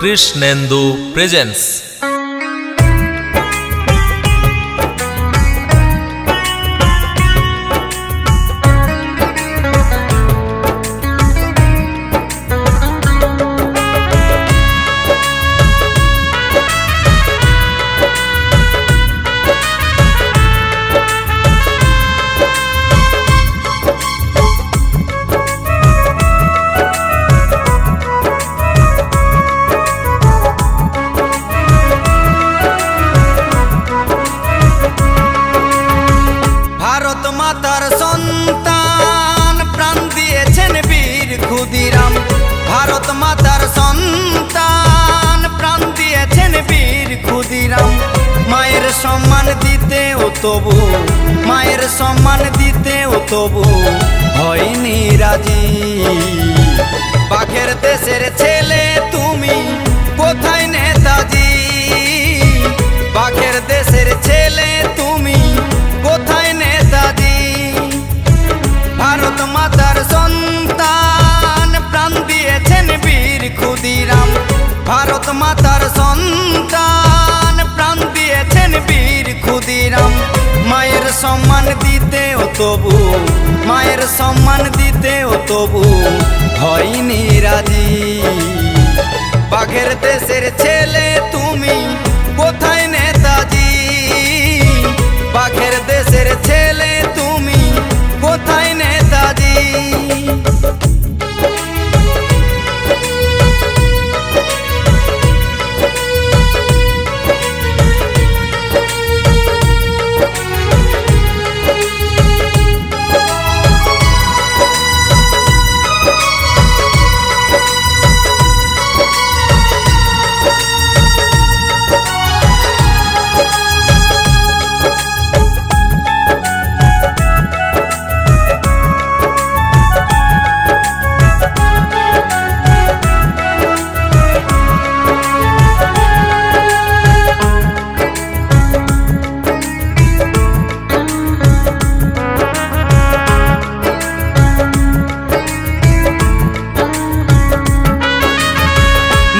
Krishnendu presence. মাতার সন্তান প্রাণ দিয়েছেন বীর ক্ষুদিরাম। ভারত মাতার সন্তান প্রাণ দিয়েছেন বীর ক্ষুদিরাম। মায়ের সম্মান দিতেও তবু, মায়ের সম্মান দিতেও তবু হয়নি রাজি। বাঘের দেশের ছেলে তুমি কোথায় নেতাজি? বাঘের দেশের ছেলে তুমি কোথায় নেতাজি? ভারত মাতার সন্তান প্রাণ দিয়েছেন বীর ক্ষুদিরাম। ভারত মাতার সন্তান প্রাণ দিয়েছেন বীর ক্ষুদিরাম। মায়ের সম্মান দিতেও তবু, মায়ের সম্মান দিতেও তবু হয়নি রাজি। বাঘের দেশের ছেলে তুমি কোথায় নেতাজি? বাঘের দেশের ছেলে তুমি কোথায় নেতাজি?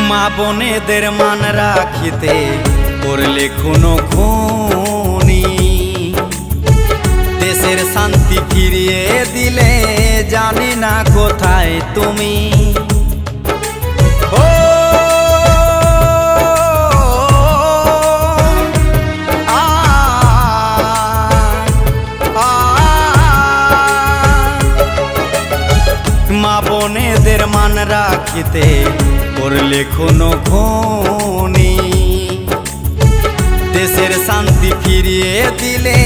মা বোনেদের মান রাখিতে করলে খুনো খুনি। দেশের শান্তি ফিরিয়ে দিলে জানি না কোথায় তুমি। ও মা বোনেদের মান রাখিতে করলে খুনো খুনি। দেশের শান্তি ফিরিয়ে দিলে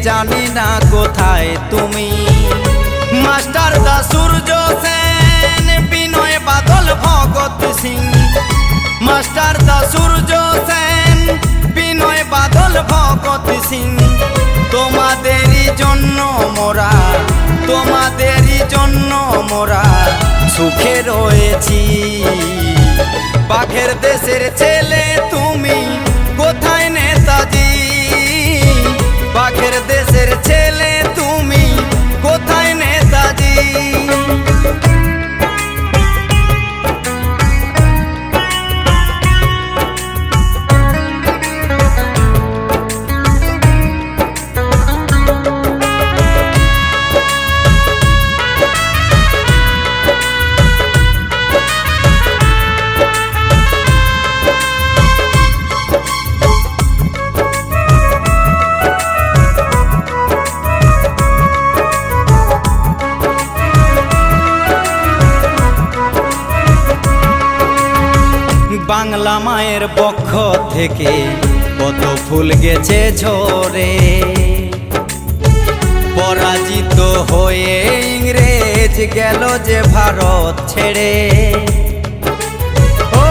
জানি না কোথায় তুমি। মাস্টার দা সূর্য সেন, বিনয় বাদল ভগৎ সিং। মাস্টার দা সূর্য সেন, বিনয় বাদল ভগৎ সিং। তোমাদেরই জন্য মোরা, তোমাদেরই জন্য মোরা সুখে রয়েছি। বাঘের দেশের ছেলে তুমি কোথায় নেতাজি? বাঘের দেশের ছেলে তুমি কোথায় নেতাজি? বাংলা মায়ের পক্ষ থেকে কত ফুল গেছে ঝরে। পরাজিত হয়ে ইংরেজ গেল যে ভারত ছেড়ে। ও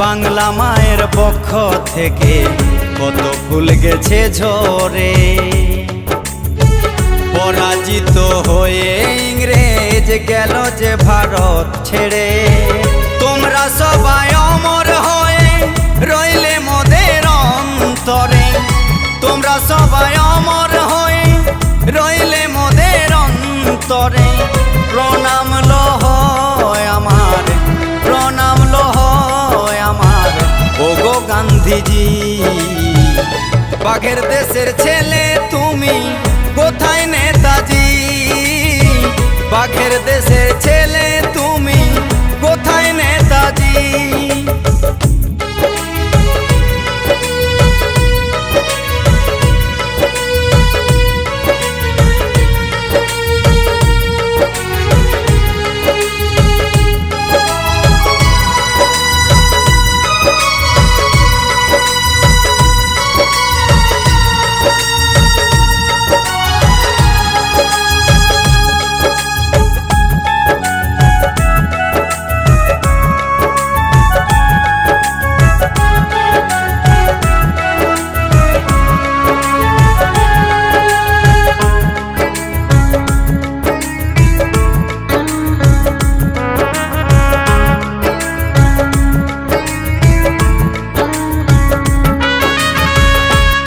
বাংলা মায়ের পক্ষ থেকে কত ফুল গেছে ঝরে। পরাজিত হয়ে ইংরেজ গেল যে ভারত ছেড়ে। তোমরা সবাই অমর হয়ে রইলে মোদের অন্তরে। গান্ধীজি। বাঘের দেশের ছেলে তুমি কোথায় নেতাজি? বাঘের দেশের ছেলে তুমি কোথায় নেতাজি?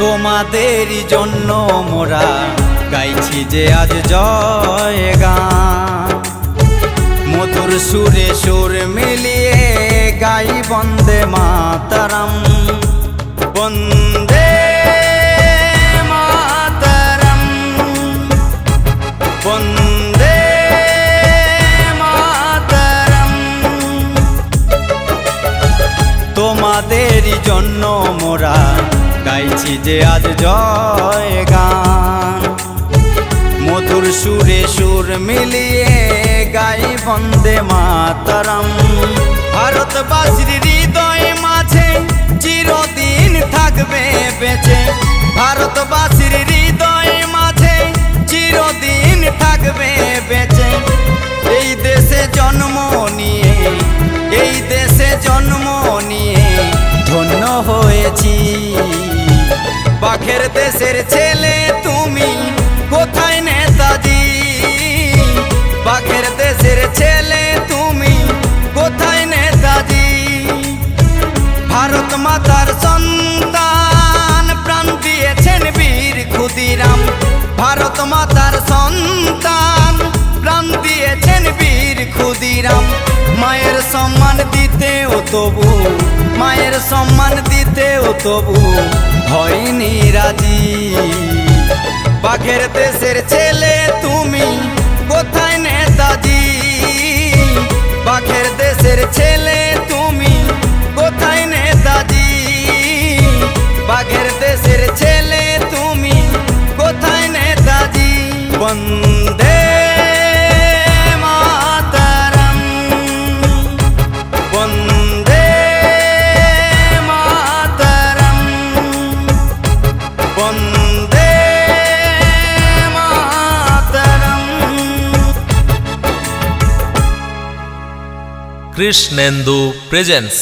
তোমাদেরই জন্য মোরা গাইছি যে আজ জয় গান। মধুর সুরে সুর মিলিয়ে গাই বন্দে মাতরম, বন্দে মাতরম, বন্দে মাতরম। তোমাদেরই জন্য মোরা গাইছি যে আজ জয় গান। মধুর সুরে সুর মিলিয়ে গাই বন্দে মাতরম। ভারতবাসীর হৃদয় মাঝে চিরদিন থাকবে বেঁচে, ভারতবাসীর হৃদয় মাঝে চিরদিন থাকবে বেঁচে। এই দেশে জন্ম নিয়ে, এই দেশে জন্ম নিয়ে ধন্য হয়েছি। বাঘের দেশের ছেলে তুমি কোথায় নেতাজি? বাঘের দেশের ছেলে তুমি কোথায় নেতাজি? ভারত মাতার সন্তান প্রাণ দিয়েছেন বীর ক্ষুদিরাম। ভারত মাতার সন্তান প্রাণ দিয়েছেন বীর ক্ষুদিরাম। মায়ের সম্মান দিতেও তবু, মায়ের সম্মান দিতেও তবু হয়নি রাজি। বাঘের দেশের ছেলে তুমি কোথায় নেতাজি? বাঘের দেশের ছেলে তুমি কোথায় নেতাজি? বাঘের দেশের ছেলে তুমি কোথায় নেতাজি? বন্দে মাতরম, বন্দে মাতরম, বন্দে মাতরম। কৃষ্ণেন্দু প্রেজেন্স।